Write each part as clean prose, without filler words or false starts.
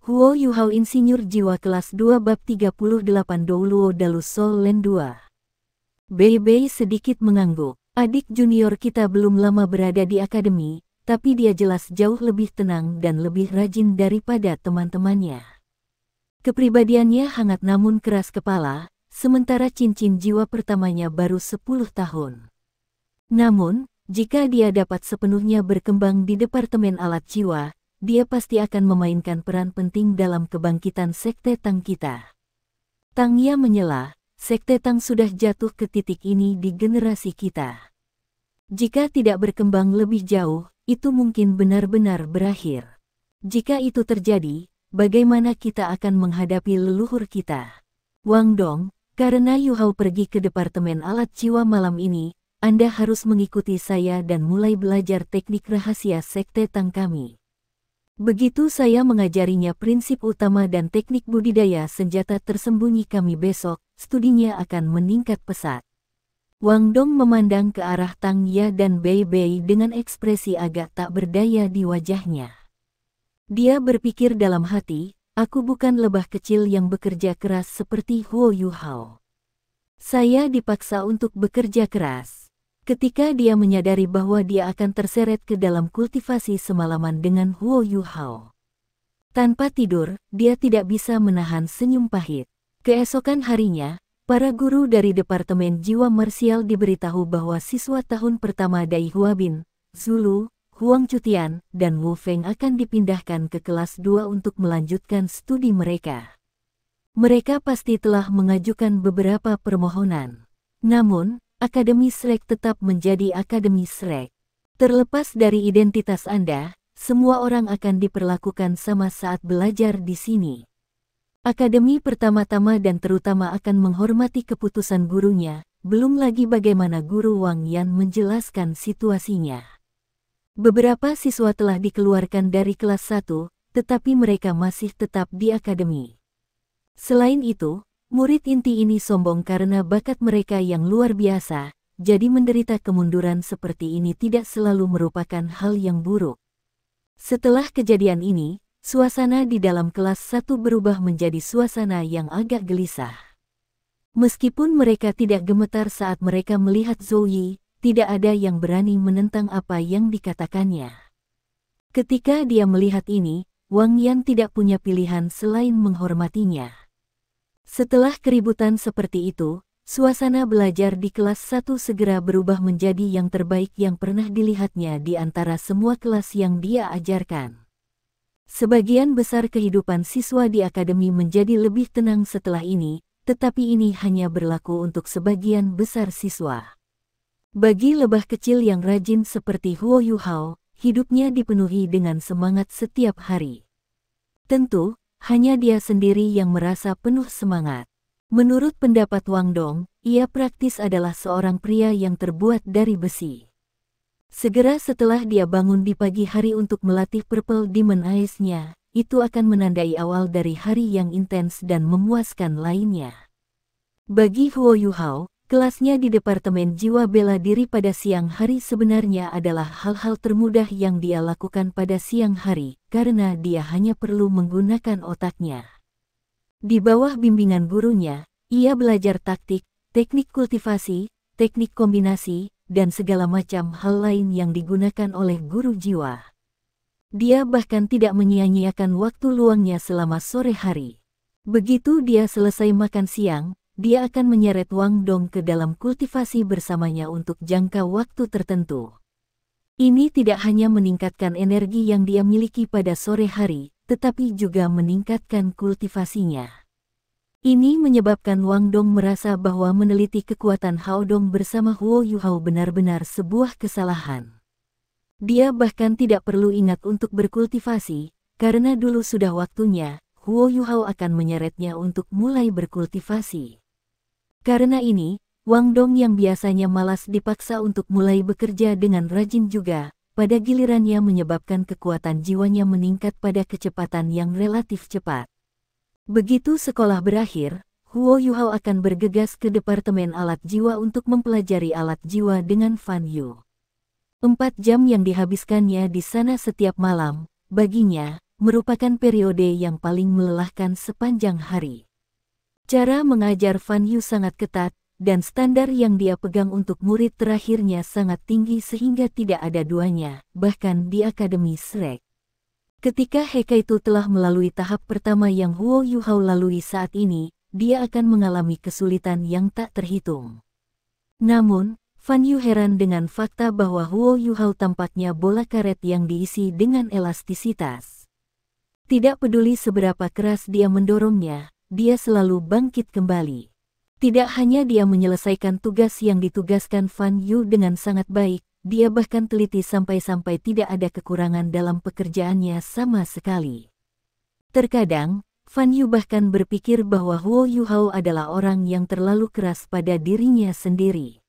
Huo Yuhao Insinyur Jiwa Kelas 2 Bab 38 Douluo Dalu Sol Len 2. Bei sedikit mengangguk. Adik junior kita belum lama berada di akademi, tapi dia jelas jauh lebih tenang dan lebih rajin daripada teman-temannya. Kepribadiannya hangat namun keras kepala, sementara cincin jiwa pertamanya baru 10 tahun. Namun, jika dia dapat sepenuhnya berkembang di Departemen Alat Jiwa, dia pasti akan memainkan peran penting dalam kebangkitan Sekte Tang kita. Tangya menyela, Sekte Tang sudah jatuh ke titik ini di generasi kita. Jika tidak berkembang lebih jauh, itu mungkin benar-benar berakhir. Jika itu terjadi, bagaimana kita akan menghadapi leluhur kita? Wang Dong, karena Yuhao pergi ke Departemen Alat Jiwa malam ini, Anda harus mengikuti saya dan mulai belajar teknik rahasia Sekte Tang kami. Begitu saya mengajarinya prinsip utama dan teknik budidaya senjata tersembunyi kami besok, studinya akan meningkat pesat. Wang Dong memandang ke arah Tang Ya dan Bei dengan ekspresi agak tak berdaya di wajahnya. Dia berpikir dalam hati, aku bukan lebah kecil yang bekerja keras seperti Huo Yuhao. Saya dipaksa untuk bekerja keras. Ketika dia menyadari bahwa dia akan terseret ke dalam kultivasi semalaman dengan Huo Yuhao. Tanpa tidur, dia tidak bisa menahan senyum pahit. Keesokan harinya, para guru dari Departemen Jiwa Marsial diberitahu bahwa siswa tahun pertama Dai Huabin, Zulu, Huang Cutian, dan Wu Feng akan dipindahkan ke kelas 2 untuk melanjutkan studi mereka. Mereka pasti telah mengajukan beberapa permohonan. Namun, Akademi Shrek tetap menjadi Akademi Shrek. Terlepas dari identitas Anda, semua orang akan diperlakukan sama saat belajar di sini. Akademi pertama-tama dan terutama akan menghormati keputusan gurunya, belum lagi bagaimana guru Wang Yan menjelaskan situasinya. Beberapa siswa telah dikeluarkan dari kelas 1, tetapi mereka masih tetap di akademi. Selain itu, murid inti ini sombong karena bakat mereka yang luar biasa, jadi menderita kemunduran seperti ini tidak selalu merupakan hal yang buruk. Setelah kejadian ini, suasana di dalam kelas 1 berubah menjadi suasana yang agak gelisah. Meskipun mereka tidak gemetar saat mereka melihat Zhou Yi, tidak ada yang berani menentang apa yang dikatakannya. Ketika dia melihat ini, Wang Yan tidak punya pilihan selain menghormatinya. Setelah keributan seperti itu, suasana belajar di kelas 1 segera berubah menjadi yang terbaik yang pernah dilihatnya di antara semua kelas yang dia ajarkan. Sebagian besar kehidupan siswa di akademi menjadi lebih tenang setelah ini, tetapi ini hanya berlaku untuk sebagian besar siswa. Bagi lebah kecil yang rajin seperti Huo Yuhao, hidupnya dipenuhi dengan semangat setiap hari. Tentu, hanya dia sendiri yang merasa penuh semangat. Menurut pendapat Wang Dong, ia praktis adalah seorang pria yang terbuat dari besi. Segera setelah dia bangun di pagi hari untuk melatih Purple Demon Eyes-nya, itu akan menandai awal dari hari yang intens dan memuaskan lainnya. Bagi Huo Yuhao, kelasnya di Departemen Jiwa Bela Diri pada siang hari sebenarnya adalah hal-hal termudah yang dia lakukan pada siang hari, karena dia hanya perlu menggunakan otaknya. Di bawah bimbingan gurunya, ia belajar taktik, teknik kultivasi, teknik kombinasi, dan segala macam hal lain yang digunakan oleh guru jiwa. Dia bahkan tidak menyia-nyiakan waktu luangnya selama sore hari. Begitu dia selesai makan siang, dia akan menyeret Wang Dong ke dalam kultivasi bersamanya untuk jangka waktu tertentu. Ini tidak hanya meningkatkan energi yang dia miliki pada sore hari, tetapi juga meningkatkan kultivasinya. Ini menyebabkan Wang Dong merasa bahwa meneliti kekuatan Hao Dong bersama Huo Yuhao benar-benar sebuah kesalahan. Dia bahkan tidak perlu ingat untuk berkultivasi, karena dulu sudah waktunya, Huo Yuhao akan menyeretnya untuk mulai berkultivasi. Karena ini, Wang Dong yang biasanya malas dipaksa untuk mulai bekerja dengan rajin juga, pada gilirannya menyebabkan kekuatan jiwanya meningkat pada kecepatan yang relatif cepat. Begitu sekolah berakhir, Huo Yuhao akan bergegas ke Departemen Alat Jiwa untuk mempelajari alat jiwa dengan Fan Yu. 4 jam yang dihabiskannya di sana setiap malam, baginya, merupakan periode yang paling melelahkan sepanjang hari. Cara mengajar Fan Yu sangat ketat, dan standar yang dia pegang untuk murid terakhirnya sangat tinggi sehingga tidak ada duanya, bahkan di Akademi Shrek. Ketika Hekaitu telah melalui tahap pertama yang Huo Yuhao lalui saat ini, dia akan mengalami kesulitan yang tak terhitung. Namun, Fan Yu heran dengan fakta bahwa Huo Yuhao tampaknya bola karet yang diisi dengan elastisitas. Tidak peduli seberapa keras dia mendorongnya, dia selalu bangkit kembali. Tidak hanya dia menyelesaikan tugas yang ditugaskan Fan Yu dengan sangat baik, dia bahkan teliti sampai-sampai tidak ada kekurangan dalam pekerjaannya sama sekali. Terkadang, Fan Yu bahkan berpikir bahwa Huo Yuhao adalah orang yang terlalu keras pada dirinya sendiri.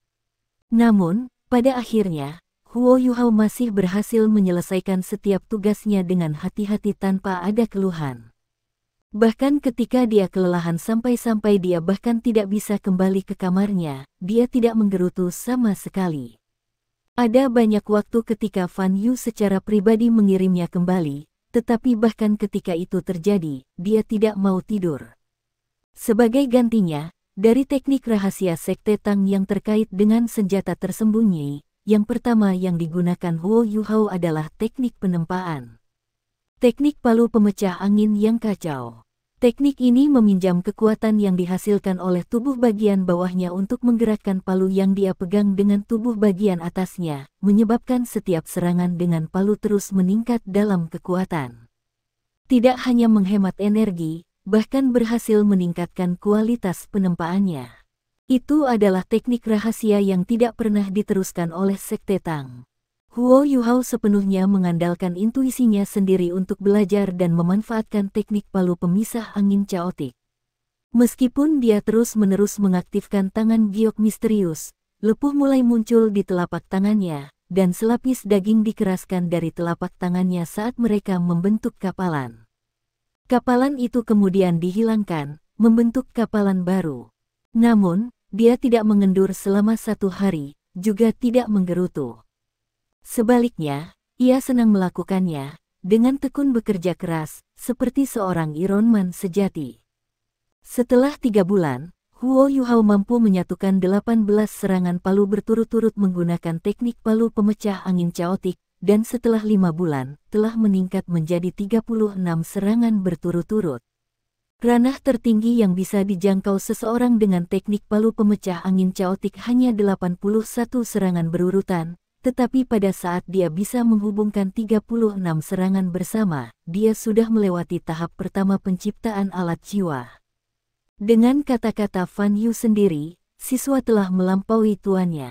Namun, pada akhirnya, Huo Yuhao masih berhasil menyelesaikan setiap tugasnya dengan hati-hati tanpa ada keluhan. Bahkan ketika dia kelelahan sampai-sampai dia bahkan tidak bisa kembali ke kamarnya, dia tidak menggerutu sama sekali. Ada banyak waktu ketika Fan Yu secara pribadi mengirimnya kembali, tetapi bahkan ketika itu terjadi, dia tidak mau tidur. Sebagai gantinya, dari teknik rahasia Sekte Tang yang terkait dengan senjata tersembunyi, yang pertama yang digunakan Huo Yuhao adalah teknik penempaan. Teknik palu pemecah angin yang kacau. Teknik ini meminjam kekuatan yang dihasilkan oleh tubuh bagian bawahnya untuk menggerakkan palu yang dia pegang dengan tubuh bagian atasnya, menyebabkan setiap serangan dengan palu terus meningkat dalam kekuatan. Tidak hanya menghemat energi, bahkan berhasil meningkatkan kualitas penempaannya. Itu adalah teknik rahasia yang tidak pernah diteruskan oleh Sekte Tang. Huo Yuhao sepenuhnya mengandalkan intuisinya sendiri untuk belajar dan memanfaatkan teknik palu pemisah angin caotik. Meskipun dia terus-menerus mengaktifkan tangan giok misterius, lepuh mulai muncul di telapak tangannya, dan selapis daging dikeraskan dari telapak tangannya saat mereka membentuk kapalan. Kapalan itu kemudian dihilangkan, membentuk kapalan baru. Namun, dia tidak mengendur selama 1 hari, juga tidak menggerutu. Sebaliknya, ia senang melakukannya, dengan tekun bekerja keras, seperti seorang Iron Man sejati. Setelah 3 bulan, Huo Yuhao mampu menyatukan 18 serangan palu berturut-turut menggunakan teknik palu pemecah angin caotik, dan setelah 5 bulan, telah meningkat menjadi 36 serangan berturut-turut. Ranah tertinggi yang bisa dijangkau seseorang dengan teknik palu pemecah angin caotik hanya 81 serangan berurutan, tetapi pada saat dia bisa menghubungkan 36 serangan bersama, dia sudah melewati tahap pertama penciptaan alat jiwa. Dengan kata-kata Fan Yu sendiri, siswa telah melampaui tuannya.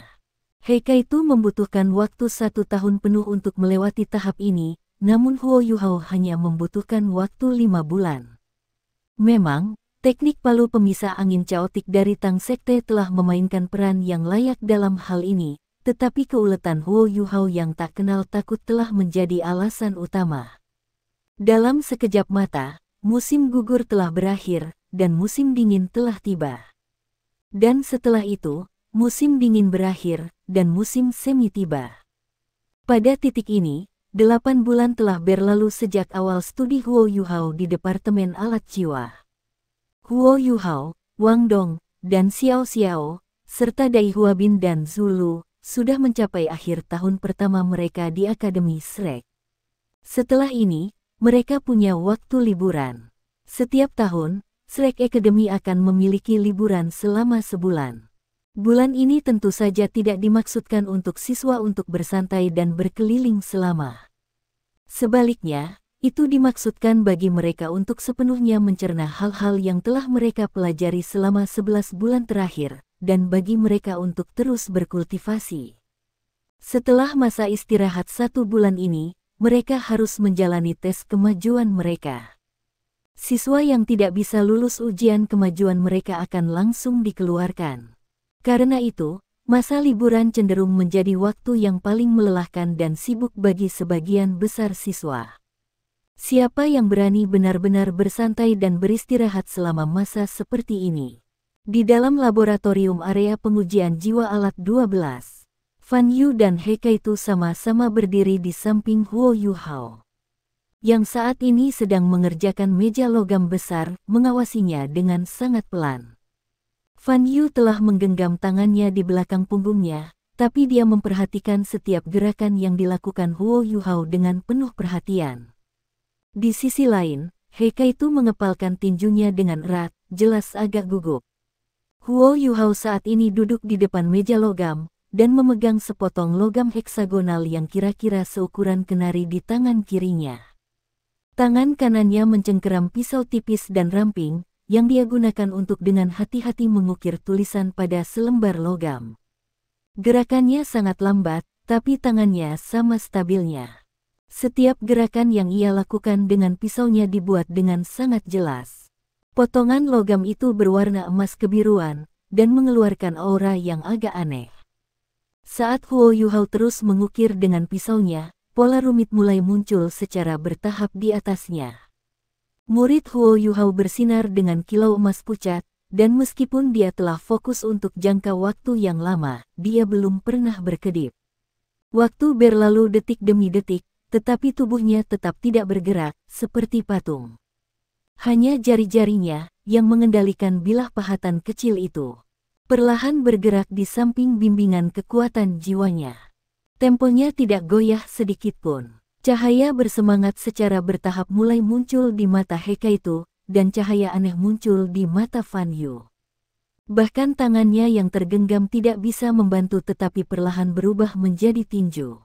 Hekaitu membutuhkan waktu 1 tahun penuh untuk melewati tahap ini, namun Huo Yuhao hanya membutuhkan waktu 5 bulan. Memang, teknik palu pemisah angin caotik dari Tang Sekte telah memainkan peran yang layak dalam hal ini, tetapi keuletan Huo Yuhao yang tak kenal takut telah menjadi alasan utama. Dalam sekejap mata, musim gugur telah berakhir, dan musim dingin telah tiba. Dan setelah itu, musim dingin berakhir, dan musim semi tiba. Pada titik ini, 8 bulan telah berlalu sejak awal studi Huo Yuhao di Departemen Alat Jiwa. Huo Yuhao, Wang Dong, dan Xiao Xiao, serta Dai Huabin dan Zulu, sudah mencapai akhir tahun pertama mereka di Akademi Shrek. Setelah ini, mereka punya waktu liburan. Setiap tahun, Shrek Academy akan memiliki liburan selama sebulan. Bulan ini tentu saja tidak dimaksudkan untuk siswa untuk bersantai dan berkeliling selama. Sebaliknya, itu dimaksudkan bagi mereka untuk sepenuhnya mencerna hal-hal yang telah mereka pelajari selama 11 bulan terakhir, dan bagi mereka untuk terus berkultivasi. Setelah masa istirahat 1 bulan ini, mereka harus menjalani tes kemajuan mereka. Siswa yang tidak bisa lulus ujian kemajuan mereka akan langsung dikeluarkan. Karena itu, masa liburan cenderung menjadi waktu yang paling melelahkan dan sibuk bagi sebagian besar siswa. Siapa yang berani benar-benar bersantai dan beristirahat selama masa seperti ini? Di dalam laboratorium area pengujian jiwa alat 12, Fan Yu dan Hekaitu sama-sama berdiri di samping Huo Yuhao. yang saat ini sedang mengerjakan meja logam besar, mengawasinya dengan sangat pelan. Fan Yu telah menggenggam tangannya di belakang punggungnya, tapi dia memperhatikan setiap gerakan yang dilakukan Huo Yuhao dengan penuh perhatian. Di sisi lain, He Kaitu mengepalkan tinjunya dengan erat, jelas agak gugup. Huo Yuhao saat ini duduk di depan meja logam, dan memegang sepotong logam heksagonal yang kira-kira seukuran kenari di tangan kirinya. Tangan kanannya mencengkeram pisau tipis dan ramping, yang dia gunakan untuk dengan hati-hati mengukir tulisan pada selembar logam. Gerakannya sangat lambat, tapi tangannya sama stabilnya. Setiap gerakan yang ia lakukan dengan pisaunya dibuat dengan sangat jelas. Potongan logam itu berwarna emas kebiruan, dan mengeluarkan aura yang agak aneh. Saat Huo Yuhao terus mengukir dengan pisaunya, pola rumit mulai muncul secara bertahap di atasnya. Murid Huo Yuhao bersinar dengan kilau emas pucat, dan meskipun dia telah fokus untuk jangka waktu yang lama, dia belum pernah berkedip. Waktu berlalu detik demi detik, tetapi tubuhnya tetap tidak bergerak, seperti patung. Hanya jari-jarinya yang mengendalikan bilah pahatan kecil itu. Perlahan bergerak di samping bimbingan kekuatan jiwanya. Temponya tidak goyah sedikit pun. Cahaya bersemangat secara bertahap mulai muncul di mata He Kaitu, dan cahaya aneh muncul di mata Fan Yu. Bahkan tangannya yang tergenggam tidak bisa membantu tetapi perlahan berubah menjadi tinju.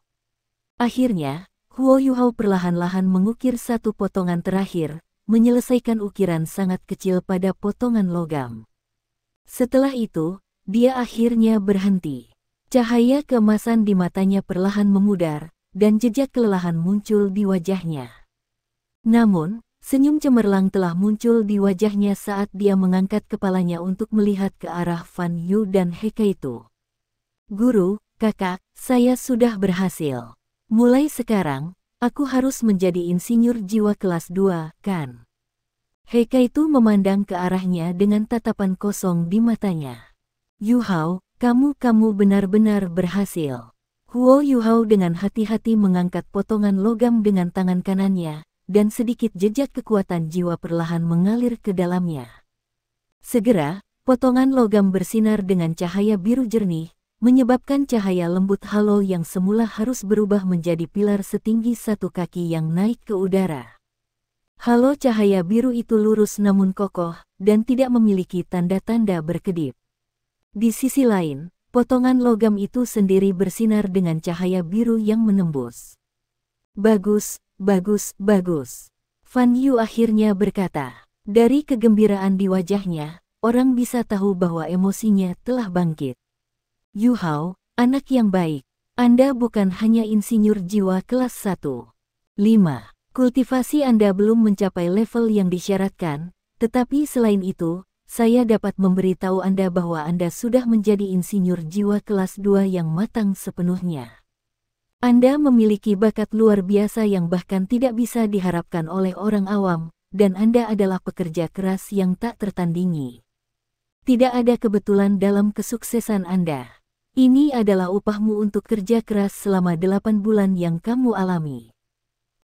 Akhirnya, Huo Yuhao perlahan-lahan mengukir satu potongan terakhir, menyelesaikan ukiran sangat kecil pada potongan logam. Setelah itu, dia akhirnya berhenti. Cahaya keemasan di matanya perlahan memudar, dan jejak kelelahan muncul di wajahnya. Namun, senyum cemerlang telah muncul di wajahnya saat dia mengangkat kepalanya untuk melihat ke arah Fan Yu dan He Kaitu. "Guru, kakak, saya sudah berhasil. Mulai sekarang, aku harus menjadi insinyur jiwa kelas 2, kan?" He Kaitu memandang ke arahnya dengan tatapan kosong di matanya. "Yuhao, kamu benar-benar berhasil." Huo Yuhao dengan hati-hati mengangkat potongan logam dengan tangan kanannya, dan sedikit jejak kekuatan jiwa perlahan mengalir ke dalamnya. Segera, potongan logam bersinar dengan cahaya biru jernih, menyebabkan cahaya lembut halo yang semula harus berubah menjadi pilar setinggi 1 kaki yang naik ke udara. Halo cahaya biru itu lurus namun kokoh, dan tidak memiliki tanda-tanda berkedip. Di sisi lain, potongan logam itu sendiri bersinar dengan cahaya biru yang menembus. "Bagus, bagus, bagus." Fan Yu akhirnya berkata. Dari kegembiraan di wajahnya, orang bisa tahu bahwa emosinya telah bangkit. "Yuhao, anak yang baik, Anda bukan hanya insinyur jiwa kelas 1. 5. Kultivasi Anda belum mencapai level yang disyaratkan, tetapi selain itu, saya dapat memberitahu Anda bahwa Anda sudah menjadi insinyur jiwa kelas 2 yang matang sepenuhnya. Anda memiliki bakat luar biasa yang bahkan tidak bisa diharapkan oleh orang awam, dan Anda adalah pekerja keras yang tak tertandingi. Tidak ada kebetulan dalam kesuksesan Anda. Ini adalah upahmu untuk kerja keras selama 8 bulan yang kamu alami."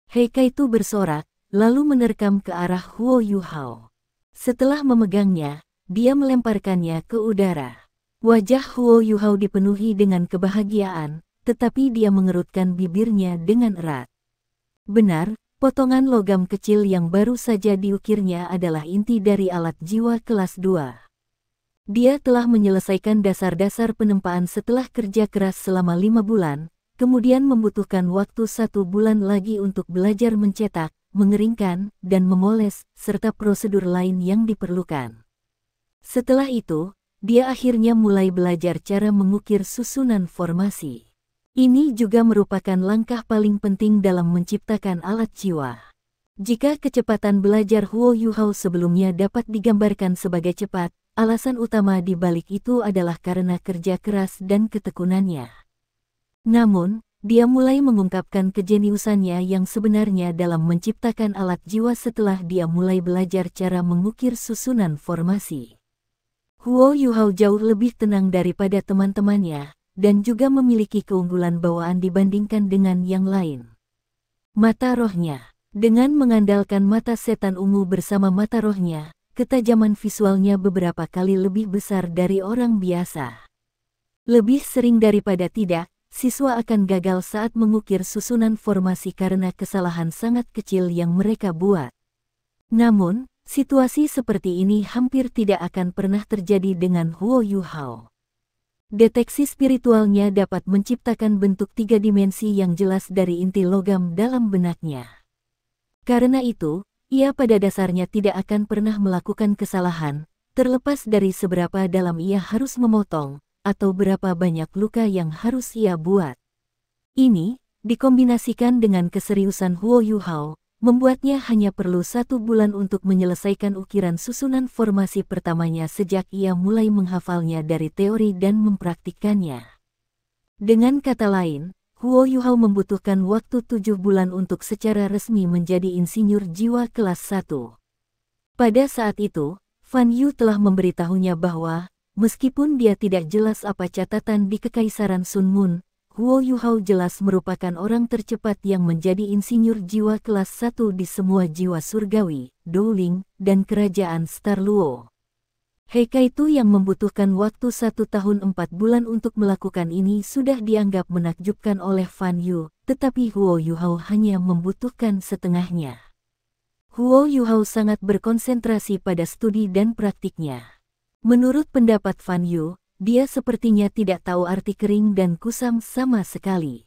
He Kaitu bersorak, lalu menerkam ke arah Huo Yuhao. Setelah memegangnya, dia melemparkannya ke udara. Wajah Huo Yuhao dipenuhi dengan kebahagiaan, tetapi dia mengerutkan bibirnya dengan erat. Benar, potongan logam kecil yang baru saja diukirnya adalah inti dari alat jiwa kelas 2. Dia telah menyelesaikan dasar-dasar penempaan setelah kerja keras selama 5 bulan, kemudian membutuhkan waktu 1 bulan lagi untuk belajar mencetak, mengeringkan, dan memoles, serta prosedur lain yang diperlukan. Setelah itu, dia akhirnya mulai belajar cara mengukir susunan formasi. Ini juga merupakan langkah paling penting dalam menciptakan alat jiwa. Jika kecepatan belajar Huo Yuhao sebelumnya dapat digambarkan sebagai cepat, alasan utama di balik itu adalah karena kerja keras dan ketekunannya. Namun, dia mulai mengungkapkan kejeniusannya yang sebenarnya dalam menciptakan alat jiwa setelah dia mulai belajar cara mengukir susunan formasi. Huo Yuhao jauh lebih tenang daripada teman-temannya, dan juga memiliki keunggulan bawaan dibandingkan dengan yang lain. Mata rohnya. Dengan mengandalkan mata setan ungu bersama mata rohnya, ketajaman visualnya beberapa kali lebih besar dari orang biasa. Lebih sering daripada tidak, siswa akan gagal saat mengukir susunan formasi karena kesalahan sangat kecil yang mereka buat. Namun, situasi seperti ini hampir tidak akan pernah terjadi dengan Huo Yuhao. Deteksi spiritualnya dapat menciptakan bentuk tiga dimensi yang jelas dari inti logam dalam benaknya. Karena itu, ia pada dasarnya tidak akan pernah melakukan kesalahan, terlepas dari seberapa dalam ia harus memotong, atau berapa banyak luka yang harus ia buat. Ini, dikombinasikan dengan keseriusan Huo Yuhao, membuatnya hanya perlu 1 bulan untuk menyelesaikan ukiran susunan formasi pertamanya sejak ia mulai menghafalnya dari teori dan mempraktikkannya. Dengan kata lain, Huo Yuhao membutuhkan waktu 7 bulan untuk secara resmi menjadi insinyur jiwa kelas 1. Pada saat itu, Fan Yu telah memberitahunya bahwa, meskipun dia tidak jelas apa catatan di Kekaisaran Sun Moon, Huo Yuhao jelas merupakan orang tercepat yang menjadi insinyur jiwa kelas 1 di semua jiwa surgawi, Douling, dan kerajaan Star Luo. Heikaitu yang membutuhkan waktu 1 tahun 4 bulan untuk melakukan ini sudah dianggap menakjubkan oleh Fan Yu, tetapi Huo Yuhao hanya membutuhkan setengahnya. Huo Yuhao sangat berkonsentrasi pada studi dan praktiknya. Menurut pendapat Fan Yu, dia sepertinya tidak tahu arti kering dan kusam sama sekali.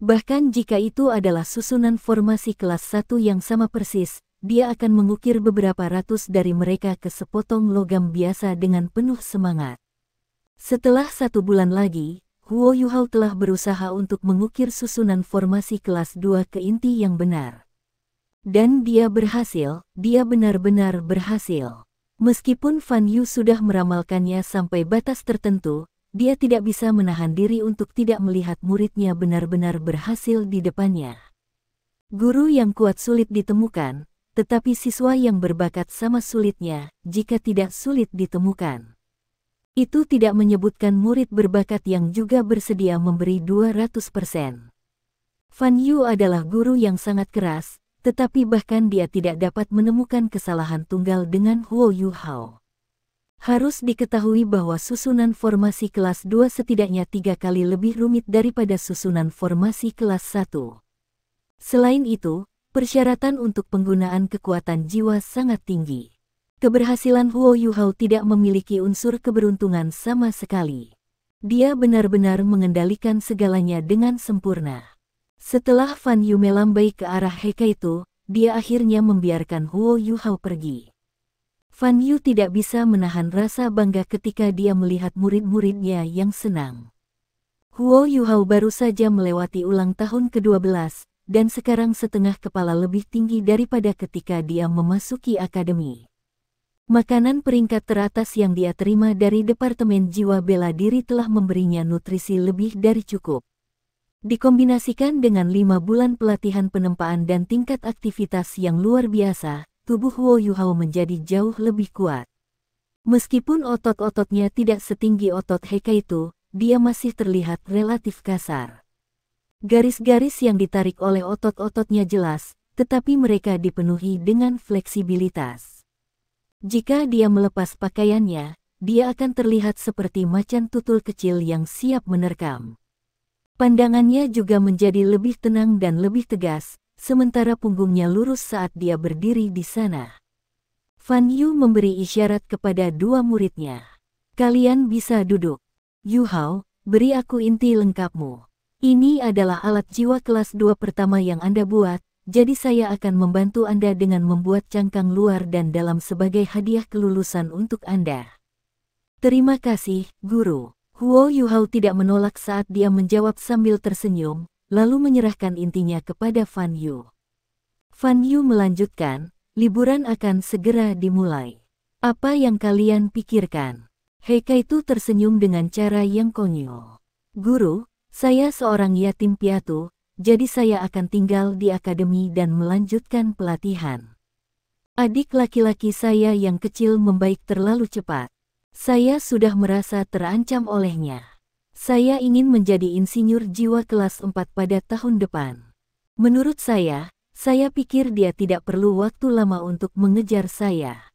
Bahkan jika itu adalah susunan formasi kelas 1 yang sama persis, dia akan mengukir beberapa ratus dari mereka ke sepotong logam biasa dengan penuh semangat. Setelah 1 bulan lagi, Huo Yuhao telah berusaha untuk mengukir susunan formasi kelas 2 ke inti yang benar. Dan dia berhasil, dia benar-benar berhasil. Meskipun Fan Yu sudah meramalkannya sampai batas tertentu, dia tidak bisa menahan diri untuk tidak melihat muridnya benar-benar berhasil di depannya. Guru yang kuat sulit ditemukan, tetapi siswa yang berbakat sama sulitnya, jika tidak sulit ditemukan. Itu tidak menyebutkan murid berbakat yang juga bersedia memberi 200%. Fan Yu adalah guru yang sangat keras, tetapi bahkan dia tidak dapat menemukan kesalahan tunggal dengan Huo Yuhao. Harus diketahui bahwa susunan formasi kelas 2 setidaknya 3 kali lebih rumit daripada susunan formasi kelas 1. Selain itu, persyaratan untuk penggunaan kekuatan jiwa sangat tinggi. Keberhasilan Huo Yuhao tidak memiliki unsur keberuntungan sama sekali. Dia benar-benar mengendalikan segalanya dengan sempurna. Setelah Fan Yu melambai ke arah Heikaitu, dia akhirnya membiarkan Huo Yuhao pergi. Fan Yu tidak bisa menahan rasa bangga ketika dia melihat murid-muridnya yang senang. Huo Yuhao baru saja melewati ulang tahun ke-12, dan sekarang setengah kepala lebih tinggi daripada ketika dia memasuki akademi. Makanan peringkat teratas yang dia terima dari Departemen Jiwa Bela Diri telah memberinya nutrisi lebih dari cukup. Dikombinasikan dengan 5 bulan pelatihan penempaan dan tingkat aktivitas yang luar biasa, tubuh Huo Yuhao menjadi jauh lebih kuat. Meskipun otot-ototnya tidak setinggi otot Heikaitu, dia masih terlihat relatif kasar. Garis-garis yang ditarik oleh otot-ototnya jelas, tetapi mereka dipenuhi dengan fleksibilitas. Jika dia melepas pakaiannya, dia akan terlihat seperti macan tutul kecil yang siap menerkam. Pandangannya juga menjadi lebih tenang dan lebih tegas, sementara punggungnya lurus saat dia berdiri di sana. Fan Yu memberi isyarat kepada 2 muridnya. Kalian bisa duduk. Yuhao, beri aku inti lengkapmu. Ini adalah alat jiwa kelas 2 pertama yang Anda buat, jadi saya akan membantu Anda dengan membuat cangkang luar dan dalam sebagai hadiah kelulusan untuk Anda. Terima kasih, Guru. Huo Yuhao tidak menolak saat dia menjawab sambil tersenyum, lalu menyerahkan intinya kepada Fan Yu. Fan Yu melanjutkan, liburan akan segera dimulai. Apa yang kalian pikirkan? Heikaitu tersenyum dengan cara yang konyol. Guru, saya seorang yatim piatu, jadi saya akan tinggal di akademi dan melanjutkan pelatihan. Adik laki-laki saya yang kecil membaik terlalu cepat. Saya sudah merasa terancam olehnya. Saya ingin menjadi insinyur jiwa kelas 4 pada tahun depan. Menurut saya Saya pikir dia tidak perlu waktu lama untuk mengejar saya.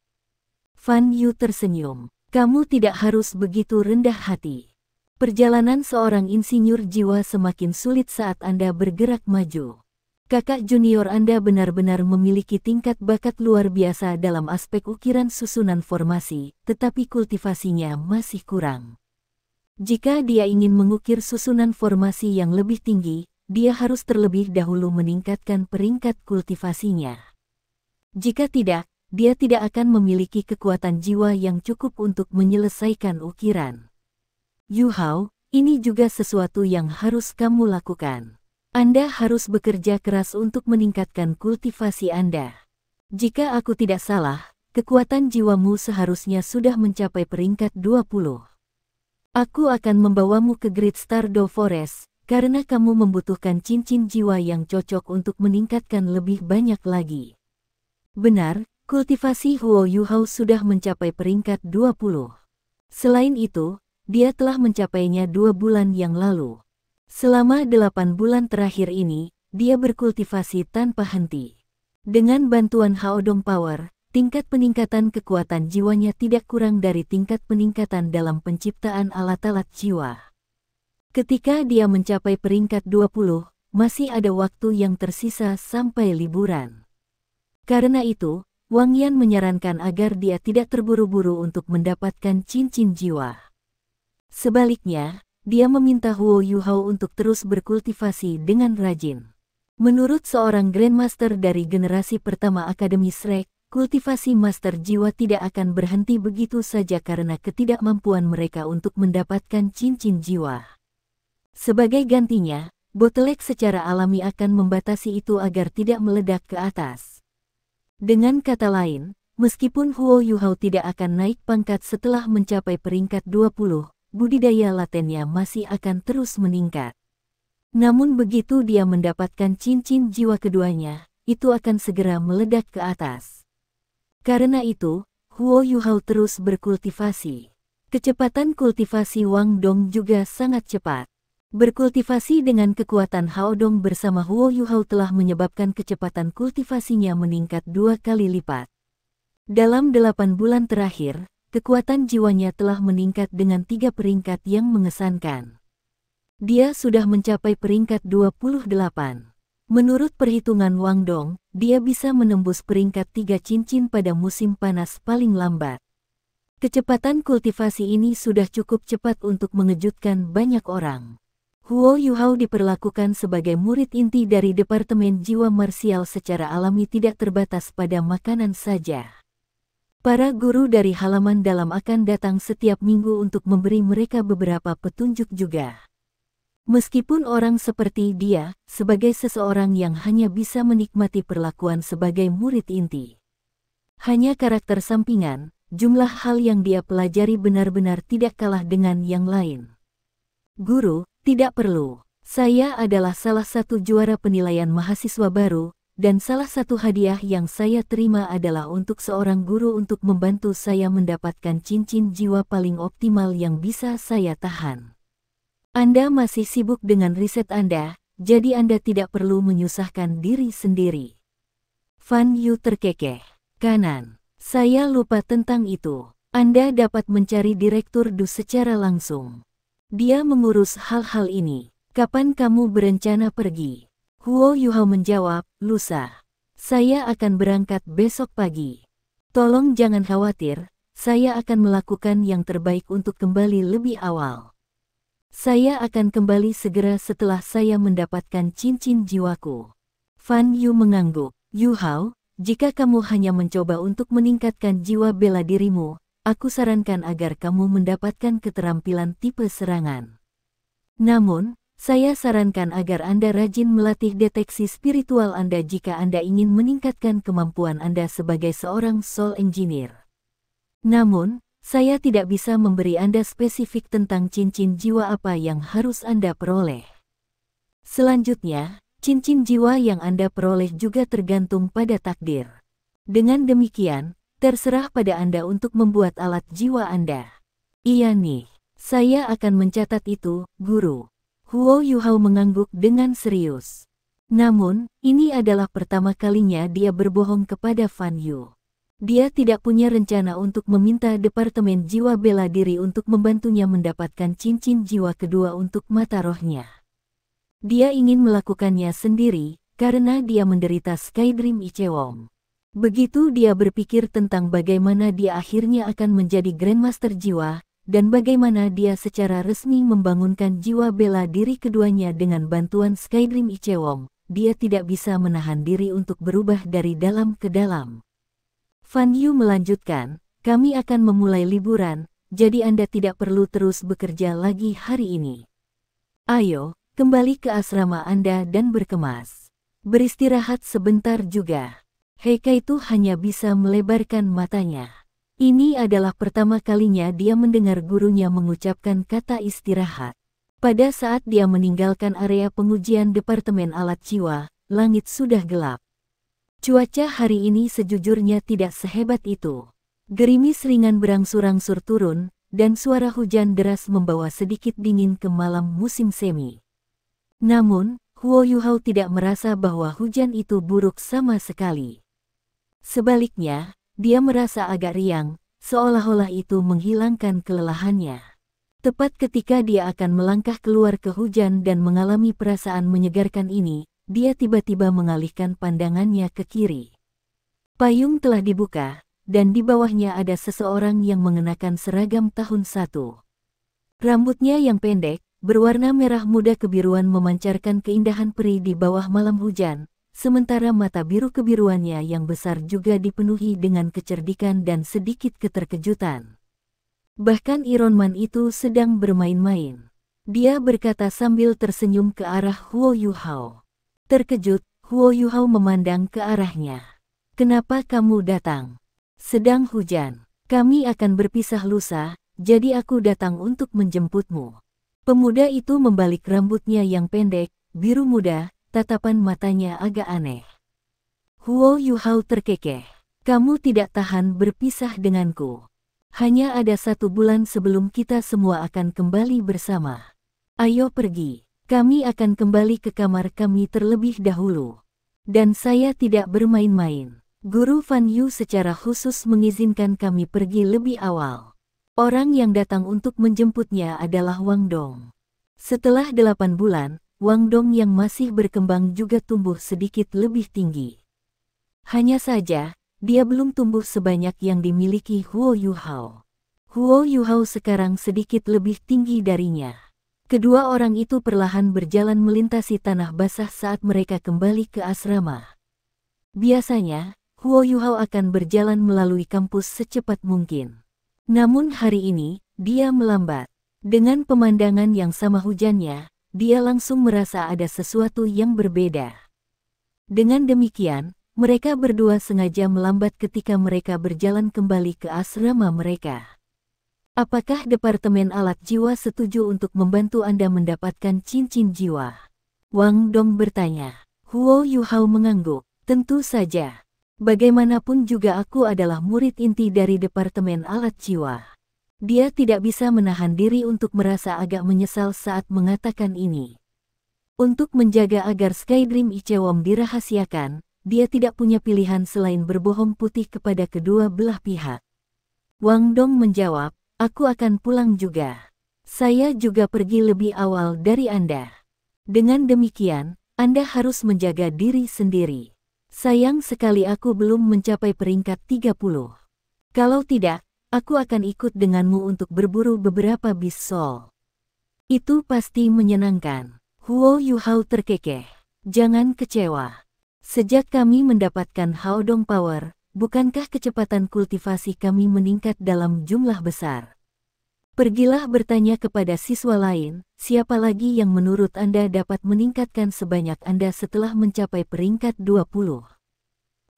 Fan Yu tersenyum. Kamu tidak harus begitu rendah hati. Perjalanan seorang insinyur jiwa semakin sulit saat Anda bergerak maju. Kakak junior Anda benar-benar memiliki tingkat bakat luar biasa dalam aspek ukiran susunan formasi, tetapi kultivasinya masih kurang. Jika dia ingin mengukir susunan formasi yang lebih tinggi, dia harus terlebih dahulu meningkatkan peringkat kultivasinya. Jika tidak, dia tidak akan memiliki kekuatan jiwa yang cukup untuk menyelesaikan ukiran. Yu Hao, ini juga sesuatu yang harus kamu lakukan. Anda harus bekerja keras untuk meningkatkan kultivasi Anda. Jika aku tidak salah, kekuatan jiwamu seharusnya sudah mencapai peringkat 20. Aku akan membawamu ke Great Stardew Forest, karena kamu membutuhkan cincin jiwa yang cocok untuk meningkatkan lebih banyak lagi. Benar, kultivasi Huo Yu Hao sudah mencapai peringkat 20. Selain itu, dia telah mencapainya 2 bulan yang lalu. Selama 8 bulan terakhir ini, dia berkultivasi tanpa henti. Dengan bantuan Haodong Power, tingkat peningkatan kekuatan jiwanya tidak kurang dari tingkat peningkatan dalam penciptaan alat-alat jiwa. Ketika dia mencapai peringkat 20, masih ada waktu yang tersisa sampai liburan. Karena itu, Wang Yan menyarankan agar dia tidak terburu-buru untuk mendapatkan cincin jiwa. Sebaliknya, dia meminta Huo Yu Hao untuk terus berkultivasi dengan rajin. Menurut seorang Grandmaster dari generasi pertama Akademi Shrek, kultivasi Master Jiwa tidak akan berhenti begitu saja karena ketidakmampuan mereka untuk mendapatkan cincin jiwa. Sebagai gantinya, bottleneck secara alami akan membatasi itu agar tidak meledak ke atas. Dengan kata lain, meskipun Huo Yu Hao tidak akan naik pangkat setelah mencapai peringkat 20, budidaya latennya masih akan terus meningkat. Namun begitu dia mendapatkan cincin jiwa keduanya, itu akan segera meledak ke atas. Karena itu, Huo Yu Hao terus berkultivasi. Kecepatan kultivasi Wang Dong juga sangat cepat. Berkultivasi dengan kekuatan Haodong bersama Huo Yu Hao telah menyebabkan kecepatan kultivasinya meningkat 2 kali lipat. Dalam 8 bulan terakhir, kekuatan jiwanya telah meningkat dengan 3 peringkat yang mengesankan. Dia sudah mencapai peringkat 28. Menurut perhitungan Wang Dong, dia bisa menembus peringkat 3 cincin pada musim panas paling lambat. Kecepatan kultivasi ini sudah cukup cepat untuk mengejutkan banyak orang. Huo Yu Hao diperlakukan sebagai murid inti dari Departemen Jiwa Marsial secara alami tidak terbatas pada makanan saja. Para guru dari halaman dalam akan datang setiap minggu untuk memberi mereka beberapa petunjuk juga. Meskipun orang seperti dia, sebagai seseorang yang hanya bisa menikmati perlakuan sebagai murid inti. Hanya karakter sampingan, jumlah hal yang dia pelajari benar-benar tidak kalah dengan yang lain. Guru, tidak perlu. Saya adalah salah satu juara penilaian mahasiswa baru, dan salah satu hadiah yang saya terima adalah untuk seorang guru untuk membantu saya mendapatkan cincin jiwa paling optimal yang bisa saya tahan. Anda masih sibuk dengan riset Anda, jadi Anda tidak perlu menyusahkan diri sendiri. Fan Yu terkekeh. Kanan. Saya lupa tentang itu. Anda dapat mencari Direktur Du secara langsung. Dia mengurus hal-hal ini. Kapan kamu berencana pergi? Huo Yu Hao menjawab, lusa. Saya akan berangkat besok pagi. Tolong jangan khawatir, saya akan melakukan yang terbaik untuk kembali lebih awal. Saya akan kembali segera setelah saya mendapatkan cincin jiwaku. Fan Yu mengangguk. Yu Hao, jika kamu hanya mencoba untuk meningkatkan jiwa bela dirimu, aku sarankan agar kamu mendapatkan keterampilan tipe serangan. Namun, saya sarankan agar Anda rajin melatih deteksi spiritual Anda jika Anda ingin meningkatkan kemampuan Anda sebagai seorang soul engineer. Namun, saya tidak bisa memberi Anda spesifik tentang cincin jiwa apa yang harus Anda peroleh. Selanjutnya, cincin jiwa yang Anda peroleh juga tergantung pada takdir. Dengan demikian, terserah pada Anda untuk membuat alat jiwa Anda. Iya nih, saya akan mencatat itu, Guru. Huo Yu Hao mengangguk dengan serius. Namun, ini adalah pertama kalinya dia berbohong kepada Fan Yu. Dia tidak punya rencana untuk meminta Departemen Jiwa Bela Diri untuk membantunya mendapatkan cincin jiwa kedua untuk mata rohnya. Dia ingin melakukannya sendiri, karena dia menderita Skydream Ichewon. Begitu dia berpikir tentang bagaimana dia akhirnya akan menjadi Grandmaster Jiwa, dan bagaimana dia secara resmi membangunkan jiwa bela diri keduanya dengan bantuan Skydream Ichewon, dia tidak bisa menahan diri untuk berubah dari dalam ke dalam. Fan Yu melanjutkan, kami akan memulai liburan, jadi Anda tidak perlu terus bekerja lagi hari ini. Ayo, kembali ke asrama Anda dan berkemas. Beristirahat sebentar juga. Heika itu hanya bisa melebarkan matanya. Ini adalah pertama kalinya dia mendengar gurunya mengucapkan kata istirahat. Pada saat dia meninggalkan area pengujian Departemen Alat Jiwa, langit sudah gelap. Cuaca hari ini sejujurnya tidak sehebat itu. Gerimis ringan berangsur-angsur turun, dan suara hujan deras membawa sedikit dingin ke malam musim semi. Namun, Huo Yuhao tidak merasa bahwa hujan itu buruk sama sekali. Sebaliknya, dia merasa agak riang, seolah-olah itu menghilangkan kelelahannya. Tepat ketika dia akan melangkah keluar ke hujan dan mengalami perasaan menyegarkan ini, dia tiba-tiba mengalihkan pandangannya ke kiri. Payung telah dibuka, dan di bawahnya ada seseorang yang mengenakan seragam tahun 1. Rambutnya yang pendek, berwarna merah muda kebiruan memancarkan keindahan peri di bawah malam hujan. Sementara mata biru kebiruannya yang besar juga dipenuhi dengan kecerdikan dan sedikit keterkejutan. Bahkan Iron Man itu sedang bermain-main. Dia berkata sambil tersenyum ke arah Huo Yuhao. Terkejut, Huo Yuhao memandang ke arahnya. Kenapa kamu datang? Sedang hujan. Kami akan berpisah lusa, jadi aku datang untuk menjemputmu. Pemuda itu membalik rambutnya yang pendek, biru muda. Tatapan matanya agak aneh. Huo Yuhao terkekeh. Kamu tidak tahan berpisah denganku. Hanya ada 1 bulan sebelum kita semua akan kembali bersama. Ayo pergi. Kami akan kembali ke kamar kami terlebih dahulu. Dan saya tidak bermain-main. Guru Fan Yu secara khusus mengizinkan kami pergi lebih awal. Orang yang datang untuk menjemputnya adalah Wang Dong. Setelah 8 bulan, Wang Dong yang masih berkembang juga tumbuh sedikit lebih tinggi. Hanya saja, dia belum tumbuh sebanyak yang dimiliki Huo Yuhao. Huo Yuhao sekarang sedikit lebih tinggi darinya. Kedua orang itu perlahan berjalan melintasi tanah basah saat mereka kembali ke asrama. Biasanya, Huo Yuhao akan berjalan melalui kampus secepat mungkin. Namun hari ini, dia melambat. Dengan pemandangan yang sama hujannya, dia langsung merasa ada sesuatu yang berbeda. Dengan demikian, mereka berdua sengaja melambat ketika mereka berjalan kembali ke asrama mereka. Apakah Departemen Alat Jiwa setuju untuk membantu Anda mendapatkan cincin jiwa? Wang Dong bertanya. Huo Yuhao mengangguk. Tentu saja. Bagaimanapun juga aku adalah murid inti dari Departemen Alat Jiwa. Dia tidak bisa menahan diri untuk merasa agak menyesal saat mengatakan ini. Untuk menjaga agar Skydream Ichewon dirahasiakan, dia tidak punya pilihan selain berbohong putih kepada kedua belah pihak. Wang Dong menjawab, aku akan pulang juga. Saya juga pergi lebih awal dari Anda. Dengan demikian, Anda harus menjaga diri sendiri. Sayang sekali aku belum mencapai peringkat 30. Kalau tidak, aku akan ikut denganmu untuk berburu beberapa bis soul. Itu pasti menyenangkan. Huo Yuhao terkekeh. Jangan kecewa. Sejak kami mendapatkan Haodong Power, bukankah kecepatan kultivasi kami meningkat dalam jumlah besar? Pergilah bertanya kepada siswa lain, siapa lagi yang menurut Anda dapat meningkatkan sebanyak Anda setelah mencapai peringkat 20?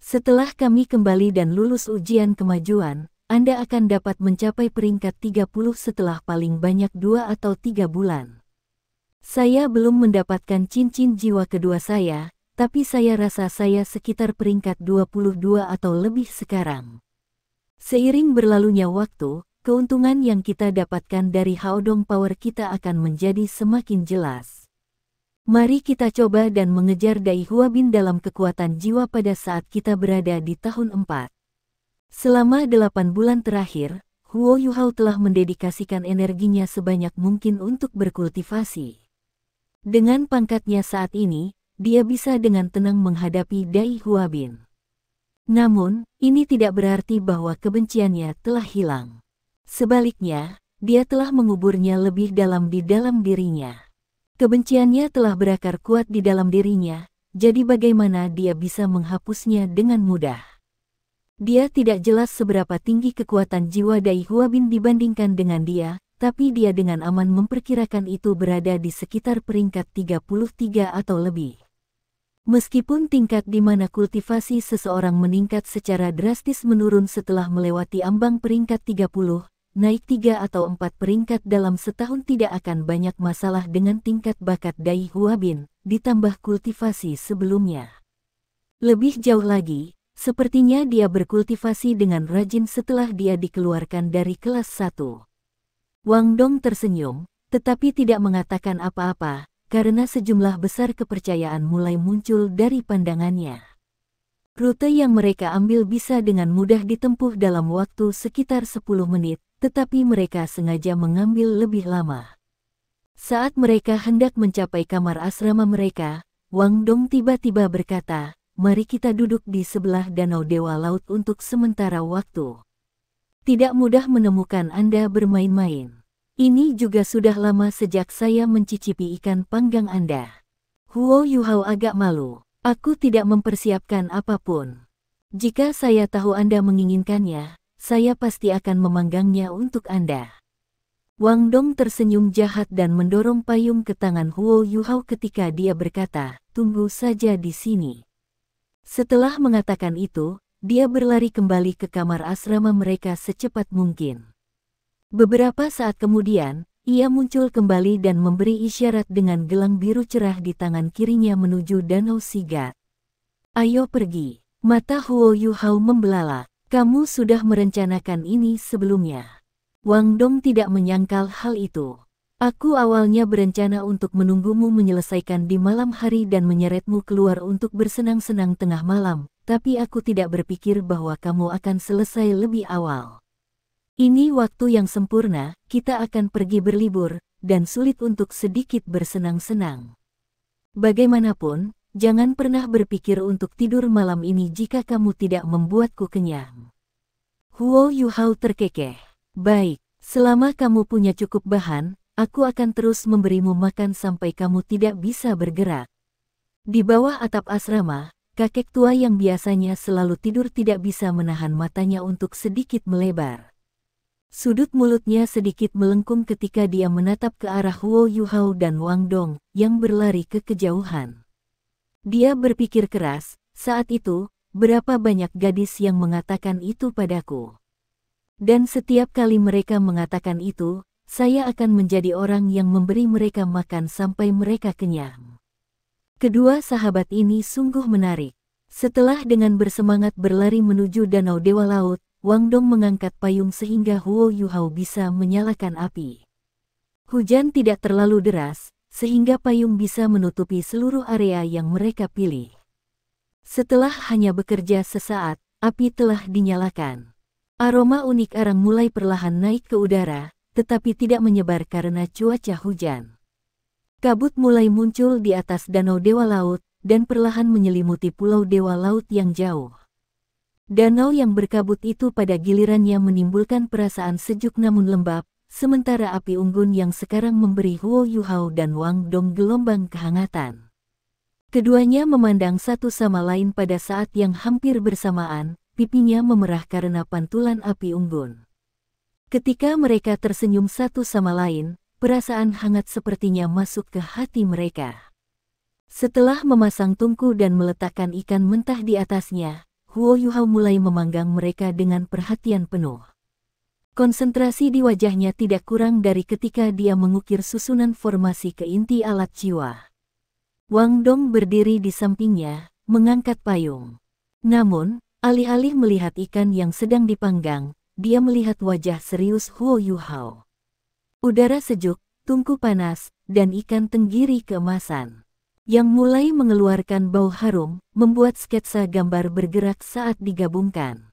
Setelah kami kembali dan lulus ujian kemajuan, Anda akan dapat mencapai peringkat 30 setelah paling banyak 2 atau 3 bulan. Saya belum mendapatkan cincin jiwa kedua saya, tapi saya rasa saya sekitar peringkat 22 atau lebih sekarang. Seiring berlalunya waktu, keuntungan yang kita dapatkan dari Haodong Power kita akan menjadi semakin jelas. Mari kita coba dan mengejar Dai Huabin dalam kekuatan jiwa pada saat kita berada di tahun 4. Selama 8 bulan terakhir, Huo Yuhao telah mendedikasikan energinya sebanyak mungkin untuk berkultivasi. Dengan pangkatnya saat ini, dia bisa dengan tenang menghadapi Dai Huabin. Namun, ini tidak berarti bahwa kebenciannya telah hilang. Sebaliknya, dia telah menguburnya lebih dalam di dalam dirinya. Kebenciannya telah berakar kuat di dalam dirinya, jadi bagaimana dia bisa menghapusnya dengan mudah? Dia tidak jelas seberapa tinggi kekuatan jiwa Dai Huabin dibandingkan dengan dia, tapi dia dengan aman memperkirakan itu berada di sekitar peringkat 33 atau lebih. Meskipun tingkat di mana kultivasi seseorang meningkat secara drastis menurun setelah melewati ambang peringkat 30, naik 3 atau 4 peringkat dalam setahun tidak akan banyak masalah dengan tingkat bakat Dai Huabin, ditambah kultivasi sebelumnya. Lebih jauh lagi, sepertinya dia berkultivasi dengan rajin setelah dia dikeluarkan dari kelas 1. Wang Dong tersenyum, tetapi tidak mengatakan apa-apa, karena sejumlah besar kepercayaan mulai muncul dari pandangannya. Rute yang mereka ambil bisa dengan mudah ditempuh dalam waktu sekitar 10 menit, tetapi mereka sengaja mengambil lebih lama. Saat mereka hendak mencapai kamar asrama mereka, Wang Dong tiba-tiba berkata, "Mari kita duduk di sebelah Danau Dewa Laut untuk sementara waktu. Tidak mudah menemukan Anda bermain-main. Ini juga sudah lama sejak saya mencicipi ikan panggang Anda." Huo Yuhao agak malu. "Aku tidak mempersiapkan apapun. Jika saya tahu Anda menginginkannya, saya pasti akan memanggangnya untuk Anda." Wang Dong tersenyum jahat dan mendorong payung ke tangan Huo Yuhao ketika dia berkata, "Tunggu saja di sini." Setelah mengatakan itu, dia berlari kembali ke kamar asrama mereka secepat mungkin. Beberapa saat kemudian, ia muncul kembali dan memberi isyarat dengan gelang biru cerah di tangan kirinya menuju Danau Sigat. "Ayo pergi." Mata Huo Yuhao membelalak. "Kamu sudah merencanakan ini sebelumnya?" Wang Dong tidak menyangkal hal itu. "Aku awalnya berencana untuk menunggumu menyelesaikan di malam hari dan menyeretmu keluar untuk bersenang-senang tengah malam, tapi aku tidak berpikir bahwa kamu akan selesai lebih awal. Ini waktu yang sempurna, kita akan pergi berlibur, dan sulit untuk sedikit bersenang-senang. Bagaimanapun, jangan pernah berpikir untuk tidur malam ini jika kamu tidak membuatku kenyang." Huo Yuhao terkekeh. "Baik, selama kamu punya cukup bahan, aku akan terus memberimu makan sampai kamu tidak bisa bergerak." Di bawah atap asrama, kakek tua yang biasanya selalu tidur tidak bisa menahan matanya untuk sedikit melebar. Sudut mulutnya sedikit melengkung ketika dia menatap ke arah Huo Yuhao dan Wang Dong yang berlari ke kejauhan. Dia berpikir keras, saat itu, berapa banyak gadis yang mengatakan itu padaku. Dan setiap kali mereka mengatakan itu, saya akan menjadi orang yang memberi mereka makan sampai mereka kenyang. Kedua sahabat ini sungguh menarik. Setelah dengan bersemangat berlari menuju Danau Dewa Laut, Wang Dong mengangkat payung sehingga Huo Yuhao bisa menyalakan api. Hujan tidak terlalu deras, sehingga payung bisa menutupi seluruh area yang mereka pilih. Setelah hanya bekerja sesaat, api telah dinyalakan. Aroma unik arang mulai perlahan naik ke udara, tetapi tidak menyebar karena cuaca hujan. Kabut mulai muncul di atas Danau Dewa Laut, dan perlahan menyelimuti Pulau Dewa Laut yang jauh. Danau yang berkabut itu pada gilirannya menimbulkan perasaan sejuk namun lembab, sementara api unggun yang sekarang memberi Huo Yuhao dan Wang Dong gelombang kehangatan. Keduanya memandang satu sama lain pada saat yang hampir bersamaan, pipinya memerah karena pantulan api unggun. Ketika mereka tersenyum satu sama lain, perasaan hangat sepertinya masuk ke hati mereka. Setelah memasang tungku dan meletakkan ikan mentah di atasnya, Huo Yuhao mulai memanggang mereka dengan perhatian penuh. Konsentrasi di wajahnya tidak kurang dari ketika dia mengukir susunan formasi ke inti alat jiwa. Wang Dong berdiri di sampingnya, mengangkat payung. Namun, alih-alih melihat ikan yang sedang dipanggang, dia melihat wajah serius Huo Yuhao. Udara sejuk, tungku panas, dan ikan tenggiri keemasan. yang mulai mengeluarkan bau harum, membuat sketsa gambar bergerak saat digabungkan.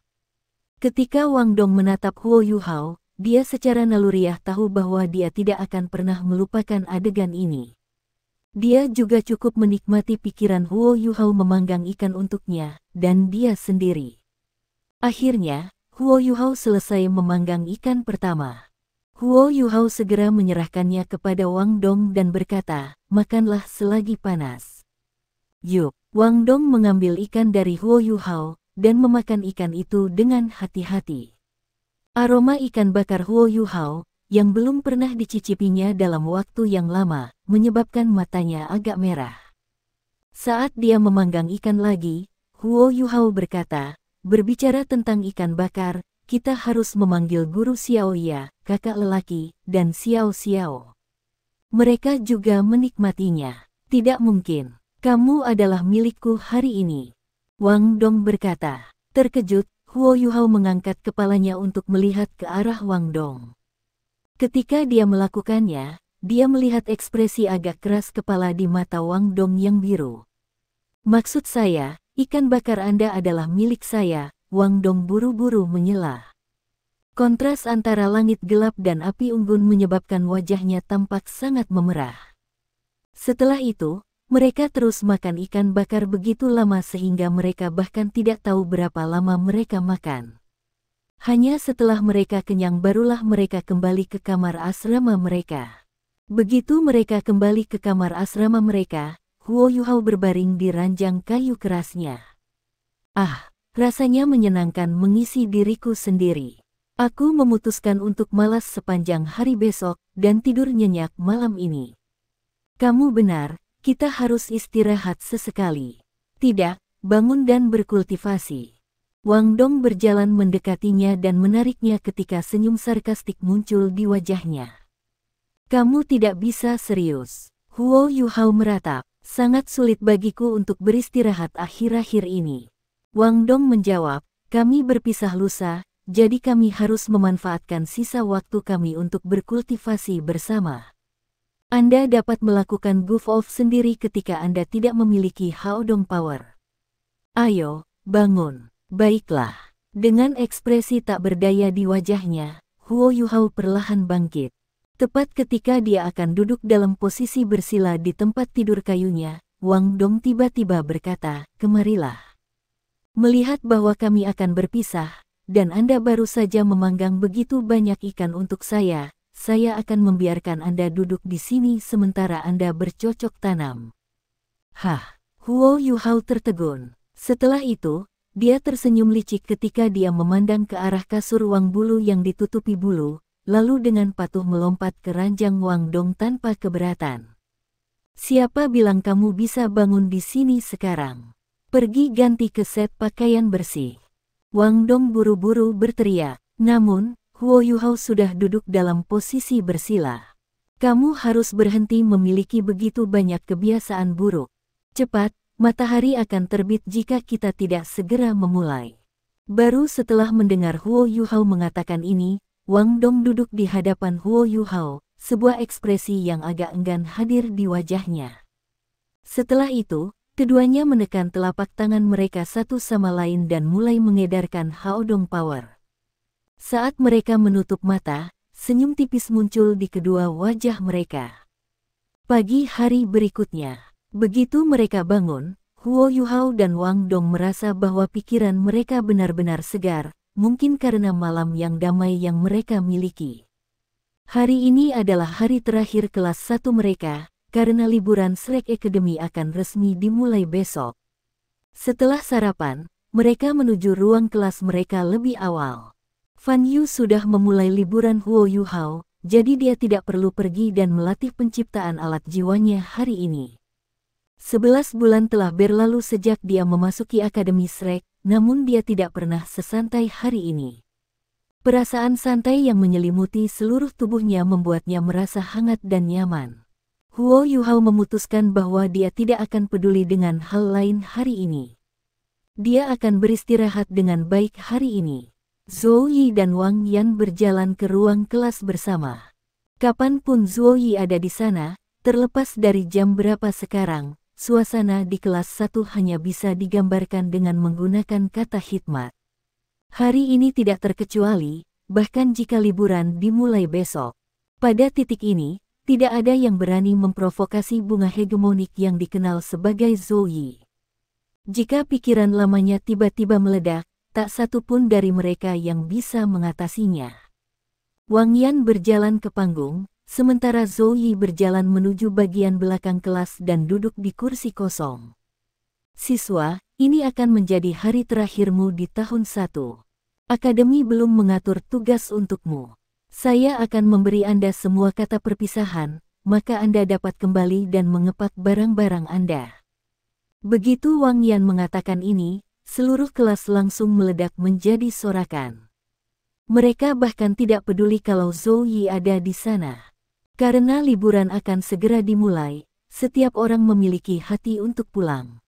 Ketika Wang Dong menatap Huo Yuhao, dia secara naluriah tahu bahwa dia tidak akan pernah melupakan adegan ini. Dia juga cukup menikmati pikiran Huo Yuhao memanggang ikan untuknya, dan dia sendiri. Akhirnya, Huo Yuhao selesai memanggang ikan pertama. Huo Yuhao segera menyerahkannya kepada Wang Dong dan berkata, "Makanlah selagi panas." Yuk, Wang Dong mengambil ikan dari Huo Yuhao dan memakan ikan itu dengan hati-hati. Aroma ikan bakar Huo Yuhao, yang belum pernah dicicipinya dalam waktu yang lama, menyebabkan matanya agak merah. Saat dia memanggang ikan lagi, Huo Yuhao berkata, "Berbicara tentang ikan bakar, kita harus memanggil Guru Xiao Ya, kakak lelaki, dan Xiao Xiao. Mereka juga menikmatinya." "Tidak mungkin. Kamu adalah milikku hari ini," Wang Dong berkata. Terkejut, Huo Yuhao mengangkat kepalanya untuk melihat ke arah Wang Dong. Ketika dia melakukannya, dia melihat ekspresi agak keras kepala di mata Wang Dong yang biru. "Maksud saya, ikan bakar Anda adalah milik saya," Wang Dong buru-buru menyela. Kontras antara langit gelap dan api unggun menyebabkan wajahnya tampak sangat memerah. Setelah itu, mereka terus makan ikan bakar begitu lama sehingga mereka bahkan tidak tahu berapa lama mereka makan. Hanya setelah mereka kenyang barulah mereka kembali ke kamar asrama mereka. Begitu mereka kembali ke kamar asrama mereka, Huo Yuhao berbaring di ranjang kayu kerasnya. "Ah, rasanya menyenangkan mengisi diriku sendiri. Aku memutuskan untuk malas sepanjang hari besok dan tidur nyenyak malam ini." "Kamu benar. Kita harus istirahat sesekali. Tidak, bangun dan berkultivasi." Wang Dong berjalan mendekatinya dan menariknya ketika senyum sarkastik muncul di wajahnya. "Kamu tidak bisa serius." Huo Yuhao meratap, "Sangat sulit bagiku untuk beristirahat akhir-akhir ini." Wang Dong menjawab, "Kami berpisah lusa, jadi kami harus memanfaatkan sisa waktu kami untuk berkultivasi bersama. Anda dapat melakukan goof off sendiri ketika Anda tidak memiliki Haodong Power. Ayo, bangun." "Baiklah." Dengan ekspresi tak berdaya di wajahnya, Huo Yuhao perlahan bangkit. Tepat ketika dia akan duduk dalam posisi bersila di tempat tidur kayunya, Wang Dong tiba-tiba berkata, "Kemarilah. Melihat bahwa kami akan berpisah, dan Anda baru saja memanggang begitu banyak ikan untuk saya akan membiarkan Anda duduk di sini sementara Anda bercocok tanam." "Hah?" Huo Yuhao tertegun. Setelah itu, dia tersenyum licik ketika dia memandang ke arah kasur Wang Bulu yang ditutupi bulu, lalu dengan patuh melompat ke ranjang Wang Dong tanpa keberatan. "Siapa bilang kamu bisa bangun di sini sekarang? Pergi ganti ke set pakaian bersih." Wang Dong buru-buru berteriak, namun Huo Yuhao sudah duduk dalam posisi bersila. "Kamu harus berhenti memiliki begitu banyak kebiasaan buruk. Cepat, matahari akan terbit jika kita tidak segera memulai." Baru setelah mendengar Huo Yuhao mengatakan ini, Wang Dong duduk di hadapan Huo Yuhao, sebuah ekspresi yang agak enggan hadir di wajahnya. Setelah itu, keduanya menekan telapak tangan mereka satu sama lain dan mulai mengedarkan Haodong Power. Saat mereka menutup mata, senyum tipis muncul di kedua wajah mereka. Pagi hari berikutnya, begitu mereka bangun, Huo Yuhao dan Wang Dong merasa bahwa pikiran mereka benar-benar segar, mungkin karena malam yang damai yang mereka miliki. Hari ini adalah hari terakhir kelas 1 mereka, karena liburan Shrek Academy akan resmi dimulai besok. Setelah sarapan, mereka menuju ruang kelas mereka lebih awal. Fan Yu sudah memulai liburan Huo Yuhao, jadi dia tidak perlu pergi dan melatih penciptaan alat jiwanya hari ini. 11 bulan telah berlalu sejak dia memasuki Akademi Shrek, namun dia tidak pernah sesantai hari ini. Perasaan santai yang menyelimuti seluruh tubuhnya membuatnya merasa hangat dan nyaman. Huo Yuhao memutuskan bahwa dia tidak akan peduli dengan hal lain hari ini. Dia akan beristirahat dengan baik hari ini. Zhou Yi dan Wang Yan berjalan ke ruang kelas bersama. Kapanpun Zhou Yi ada di sana, terlepas dari jam berapa sekarang, suasana di kelas 1 hanya bisa digambarkan dengan menggunakan kata hikmat. Hari ini tidak terkecuali, bahkan jika liburan dimulai besok. Pada titik ini, tidak ada yang berani memprovokasi bunga hegemonik yang dikenal sebagai Zoe. Jika pikiran lamanya tiba-tiba meledak, tak satu pun dari mereka yang bisa mengatasinya. Wang Yan berjalan ke panggung, sementara Zoe berjalan menuju bagian belakang kelas dan duduk di kursi kosong. Siswa, ini akan menjadi hari terakhirmu di tahun 1. Akademi belum mengatur tugas untukmu. Saya akan memberi Anda semua kata perpisahan, maka Anda dapat kembali dan mengepak barang-barang Anda. Begitu Wang Yan mengatakan ini, seluruh kelas langsung meledak menjadi sorakan. Mereka bahkan tidak peduli kalau Zoe ada di sana. Karena liburan akan segera dimulai, setiap orang memiliki hati untuk pulang.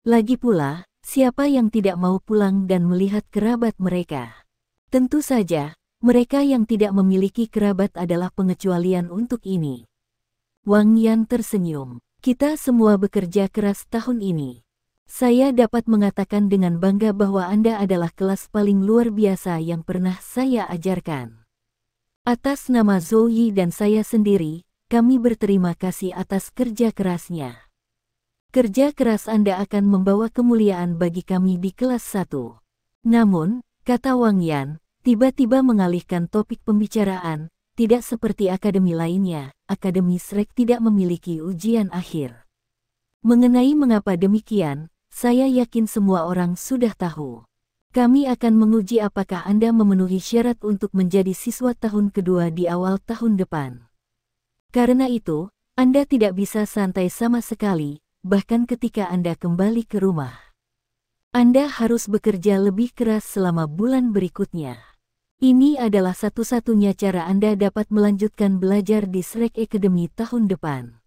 Lagi pula, siapa yang tidak mau pulang dan melihat kerabat mereka? Tentu saja, mereka yang tidak memiliki kerabat adalah pengecualian untuk ini. Wang Yan tersenyum. Kita semua bekerja keras tahun ini. Saya dapat mengatakan dengan bangga bahwa Anda adalah kelas paling luar biasa yang pernah saya ajarkan. Atas nama Zoe dan saya sendiri, kami berterima kasih atas kerja kerasnya. Kerja keras Anda akan membawa kemuliaan bagi kami di kelas 1. Namun, kata Wang Yan, tiba-tiba mengalihkan topik pembicaraan, tidak seperti akademi lainnya, Akademi Shrek tidak memiliki ujian akhir. Mengenai mengapa demikian, saya yakin semua orang sudah tahu. Kami akan menguji apakah Anda memenuhi syarat untuk menjadi siswa tahun kedua di awal tahun depan. Karena itu, Anda tidak bisa santai sama sekali, bahkan ketika Anda kembali ke rumah. Anda harus bekerja lebih keras selama bulan berikutnya. Ini adalah satu-satunya cara Anda dapat melanjutkan belajar di Shrek Academy tahun depan.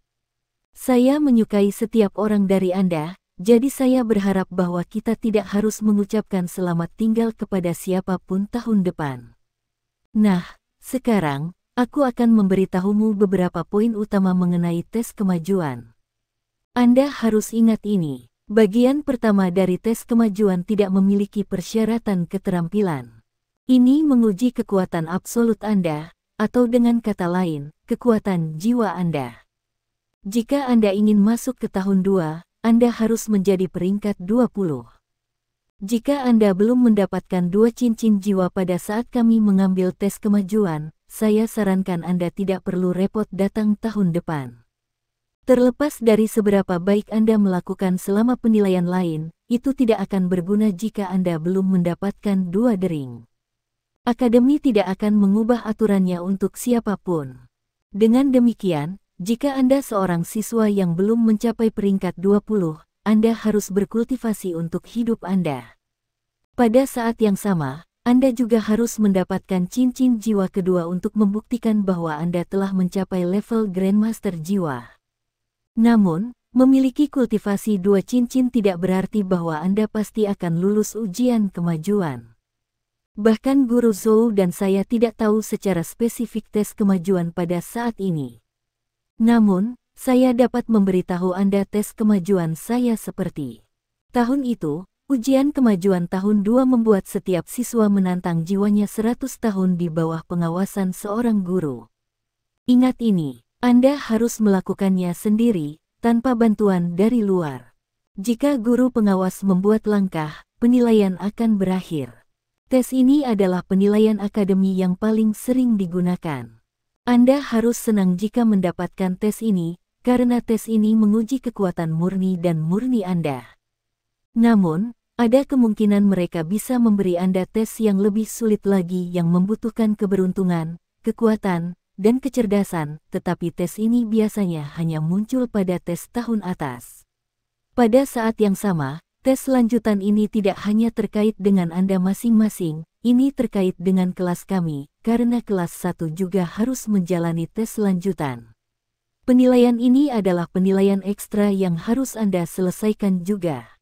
Saya menyukai setiap orang dari Anda, jadi saya berharap bahwa kita tidak harus mengucapkan selamat tinggal kepada siapapun tahun depan. Nah, sekarang, aku akan memberitahumu beberapa poin utama mengenai tes kemajuan. Anda harus ingat ini. Bagian pertama dari tes kemajuan tidak memiliki persyaratan keterampilan. Ini menguji kekuatan absolut Anda, atau dengan kata lain, kekuatan jiwa Anda. Jika Anda ingin masuk ke tahun 2, Anda harus menjadi peringkat 20. Jika Anda belum mendapatkan 2 cincin jiwa pada saat kami mengambil tes kemajuan, saya sarankan Anda tidak perlu repot datang tahun depan. Terlepas dari seberapa baik Anda melakukan selama penilaian lain, itu tidak akan berguna jika Anda belum mendapatkan 2 dering. Akademi tidak akan mengubah aturannya untuk siapapun. Dengan demikian, jika Anda seorang siswa yang belum mencapai peringkat 20, Anda harus berkultivasi untuk hidup Anda. Pada saat yang sama, Anda juga harus mendapatkan cincin jiwa kedua untuk membuktikan bahwa Anda telah mencapai level Grandmaster jiwa. Namun, memiliki kultivasi 2 cincin tidak berarti bahwa Anda pasti akan lulus ujian kemajuan. Bahkan Guru Zhou dan saya tidak tahu secara spesifik tes kemajuan pada saat ini. Namun, saya dapat memberitahu Anda tes kemajuan saya seperti. Tahun itu, ujian kemajuan tahun 2 membuat setiap siswa menantang jiwanya 100 tahun di bawah pengawasan seorang guru. Ingat ini, Anda harus melakukannya sendiri, tanpa bantuan dari luar. Jika guru pengawas membuat langkah, penilaian akan berakhir. Tes ini adalah penilaian akademi yang paling sering digunakan. Anda harus senang jika mendapatkan tes ini, karena tes ini menguji kekuatan murni dan murni Anda. Namun, ada kemungkinan mereka bisa memberi Anda tes yang lebih sulit lagi yang membutuhkan keberuntungan, kekuatan, dan kecerdasan, tetapi tes ini biasanya hanya muncul pada tes tahun atas. Pada saat yang sama, tes lanjutan ini tidak hanya terkait dengan Anda masing-masing, ini terkait dengan kelas kami, karena kelas 1 juga harus menjalani tes lanjutan. Penilaian ini adalah penilaian ekstra yang harus Anda selesaikan juga.